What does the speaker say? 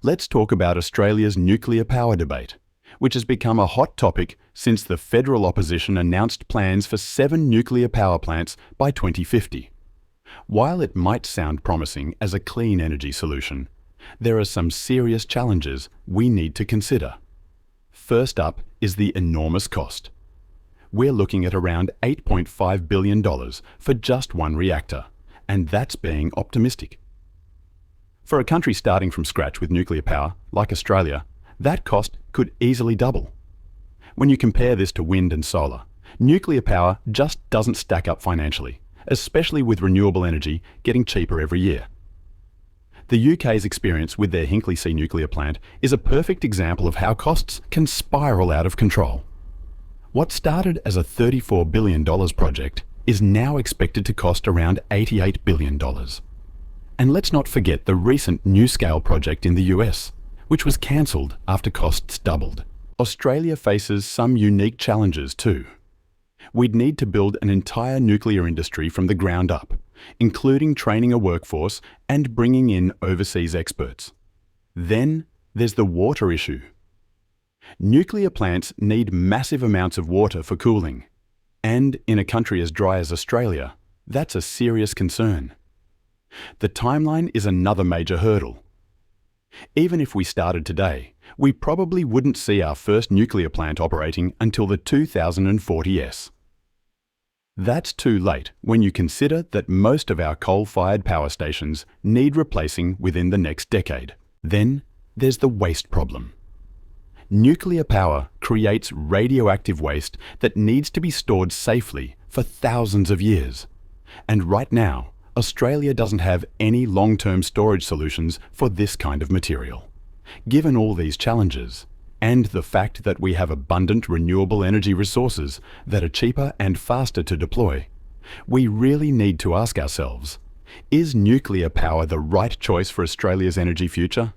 Let's talk about Australia's nuclear power debate, which has become a hot topic since the federal opposition announced plans for 7 nuclear power plants by 2050. While it might sound promising as a clean energy solution, there are some serious challenges we need to consider. First up is the enormous cost. We're looking at around $8.5 billion for just one reactor, and that's being optimistic. For a country starting from scratch with nuclear power, like Australia, that cost could easily double. When you compare this to wind and solar, nuclear power just doesn't stack up financially, especially with renewable energy getting cheaper every year. The UK's experience with their Hinkley C nuclear plant is a perfect example of how costs can spiral out of control. What started as a $34 billion project is now expected to cost around $88 billion. And let's not forget the recent NuScale project in the US, which was cancelled after costs doubled. Australia faces some unique challenges too. We'd need to build an entire nuclear industry from the ground up, including training a workforce and bringing in overseas experts. Then there's the water issue. Nuclear plants need massive amounts of water for cooling, and in a country as dry as Australia, that's a serious concern. The timeline is another major hurdle. Even if we started today, we probably wouldn't see our first nuclear plant operating until the 2040s. That's too late when you consider that most of our coal-fired power stations need replacing within the next decade. Then there's the waste problem. Nuclear power creates radioactive waste that needs to be stored safely for thousands of years. And right now, Australia doesn't have any long-term storage solutions for this kind of material. Given all these challenges, and the fact that we have abundant renewable energy resources that are cheaper and faster to deploy, we really need to ask ourselves, is nuclear power the right choice for Australia's energy future?